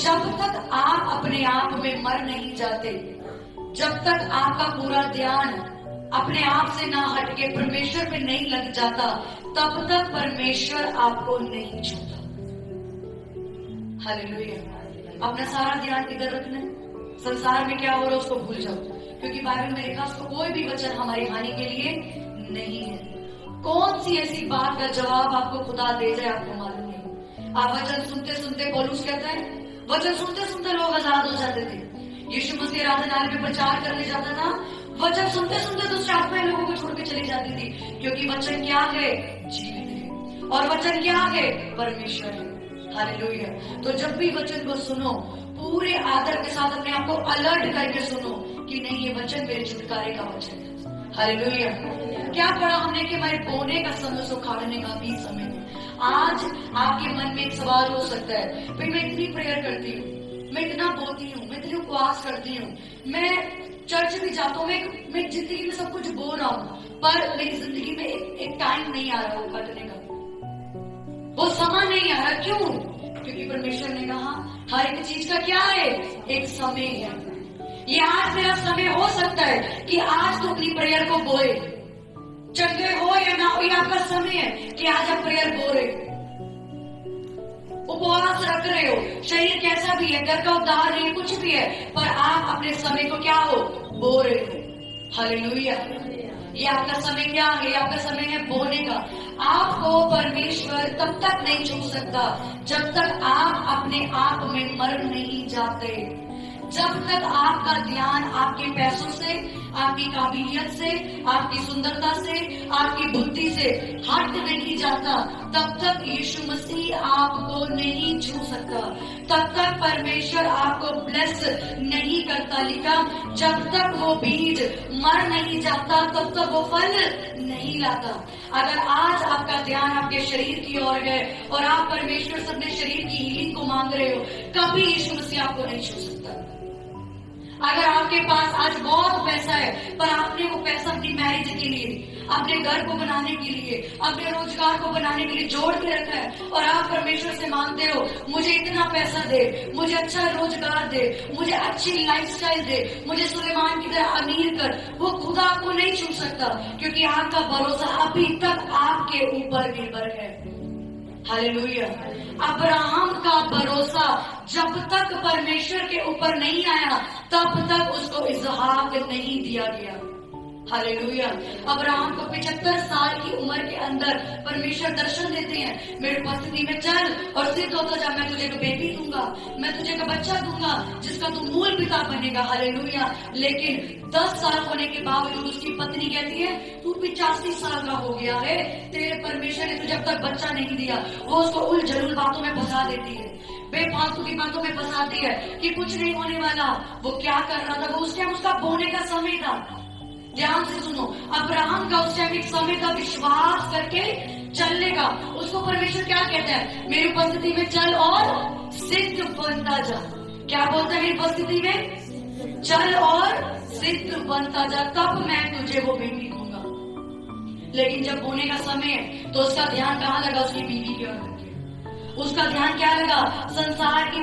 जब तक आप अपने आप में मर नहीं जाते, जब तक आपका पूरा ध्यान अपने आप से ना हटके परमेश्वर पे नहीं लग जाता, तब तक परमेश्वर आपको नहीं छूता। हालेलुया। अपना सारा ध्यान किधर रखना है? संसार में क्या हो रहा है उसको भूल जाओ, क्योंकि बाइबल में लिखा उसको कोई भी वचन हमारी हानि के लिए नहीं है। कौन सी ऐसी बात का जवाब आपको खुदा दे जाए आपको मालूम नहीं। आप वचन सुनते सुनते, पौलुस कहता है, वचन सुनते सुनते लोग आजाद हो जाते थे। यीशु मसीह आराधनालय में प्रचार करने जाता था, वचन सुनते सुनते दुष्ट आत्माएं लोगों को छोड़ के चली जाती थी, क्योंकि वचन क्या है? जीवित है। और वचन क्या है? परमेश्वर है। हालेलुया। तो जब भी वचन को सुनो, पूरे आदर के साथ अपने आप को अलर्ट करके सुनो कि नहीं, ये वचन मेरे छुटकारे का वचन है। हालेलुया। क्या पढ़ा हमने कि हमारे बोने का समय, सुखाड़ने का भी समय है। आज आपके मन में एक सवाल हो सकता है, भाई मैं इतनी प्रेयर करती हूँ, मैं इतना बोलती हूँ, मैं इतनी उपवास करती हूँ, मैं चर्च भी जाता हूँ, मैं जिंदगी में सब कुछ बोल रहा हूँ, पर मेरी जिंदगी में एक टाइम नहीं आ रहा वो कटने का, वो समय नहीं आ रहा। क्यों? क्योंकि परमेश्वर ने कहा हर एक चीज का क्या है? एक समय है। ये आज मेरा समय हो सकता है कि आज तो अपनी प्रेयर को बोए, चंगे हो या ना हो, ये आपका समय है कि आज आप प्रेयर बो रहे हो, उपवास रख रहे हो, शरीर कैसा भी है, घर का उद्धार नहीं, कुछ भी है, पर आप अपने समय को क्या हो? बो रहे हो। हालेलुया। ये आपका समय क्या है? आपका समय है बोने का। आपको परमेश्वर तब तक नहीं छू सकता जब तक आप अपने आप में मर नहीं जाते, जब तक आपका ध्यान आपके पैसों से, आपकी काबिलियत से, आपकी सुंदरता से, आपकी बुद्धि से हट नहीं जाता, तब तक यीशु मसीह आपको नहीं छू सकता, तब तक परमेश्वर आपको ब्लेस नहीं करता। लिखा, जब तक वो बीज मर नहीं जाता तब तक वो फल नहीं लाता। अगर आज आपका ध्यान आपके शरीर की ओर है और आप परमेश्वर से अपने शरीर की हीलिंग को मांग रहे हो, कभी यीशु मसीह आपको नहीं छू सकता। अगर आपके पास आज बहुत पैसा है, पर आपने वो पैसा अपनी मैरिज के लिए, अपने घर को बनाने के लिए, अपने रोजगार को बनाने के लिए जोड़ के रखा है, और आप परमेश्वर से मांगते हो मुझे इतना पैसा दे, मुझे अच्छा रोजगार दे, मुझे अच्छी लाइफस्टाइल दे, मुझे सुलेमान की तरह अमीर कर, वो खुदा आपको नहीं छू सकता, क्योंकि आपका भरोसा अभी तक आपके ऊपर निर्भर है। हालेलुया। अब्राहम का भरोसा जब तक परमेश्वर के ऊपर नहीं आया, तब तक उसको इसहाक नहीं दिया गया। हालेलुया। अब्राहम को 75 साल की उम्र के अंदर परमेश्वर दर्शन देते हैं, मेरे उपस्थिति में चल और सिद्ध होता जा, मैं तुझे एक बेटी दूंगा, मैं तुझे एक बच्चा दूंगा जिसका तू मूल पिता बनेगा। हालेलुया। लेकिन 10 साल होने के बावजूद उसकी पत्नी कहती है तू 85 साल का हो गया है, तेरे परमेश्वर ने तुझे अब तक बच्चा नहीं दिया। वो उसको उल जलूल बातों में फंसा देती है, बेफालतू की बातों में फंसाती है कि कुछ नहीं होने वाला। वो क्या कर रहा था? वो उस टाइम उसका बोने का समय था। ध्यान से सुनो, अब्राहम का उस टाइम एक समय का विश्वास करके चलने का। उसको परमेश्वर क्या कहता है? मेरी उपस्थिति में चल और सिद्ध बनता जा। क्या बोलता है? मेरी उपस्थिति में चल और सिद्ध बनता जा, तब मैं तुझे वो बेटी दूंगा। लेकिन जब बोने का समय है तो उसका ध्यान कहाँ लगा? उसकी बीवी की ओर। उसका ध्यान क्या लगा? संसार की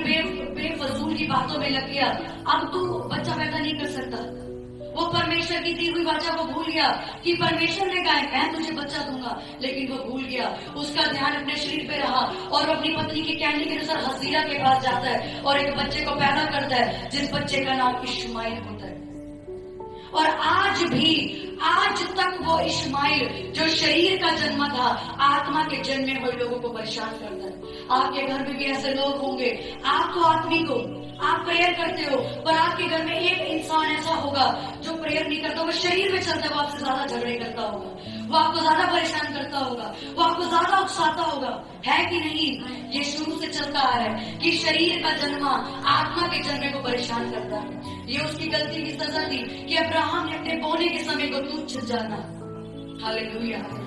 बेफजूल की बातों में लग गया। अब तू बच्चा पैदा नहीं कर सकता। वो परमेश्वर की दी हुई वाचा को भूल गया कि परमेश्वर ने कहा मैं तुझे बच्चा दूंगा, लेकिन वो भूल गया। उसका ध्यान अपने शरीर पे रहा और अपनी पत्नी के कहने के अनुसार हसीरा के पास जाता है और एक बच्चे को पैदा करता है, जिस बच्चे का नाम इश्माइल होता है। और आज तक वो इश्माइल जो शरीर का जन्म था, आत्मा के जन्मे हुए लोगों को परेशान करता है। आपके घर में भी ऐसे लोग होंगे, आप तो आत्मिक हो, आप प्रेयर करते हो, पर आपके घर में एक इंसान ऐसा होगा जो प्रेयर नहीं करता, वो शरीर में चलता है, वो आपसे ज्यादा झगड़े करता होगा, वो आपको ज्यादा परेशान करता होगा, वो आपको ज्यादा उकसाता होगा, है कि नहीं? ये शुरू से चलता आ रहा है कि शरीर का जन्म आत्मा के जन्मे को परेशान करता है। ये उसकी गलती की सजा थी कि अब्राहम ने अपने बोने के समय को तुच्छ जाना। हालेलुया।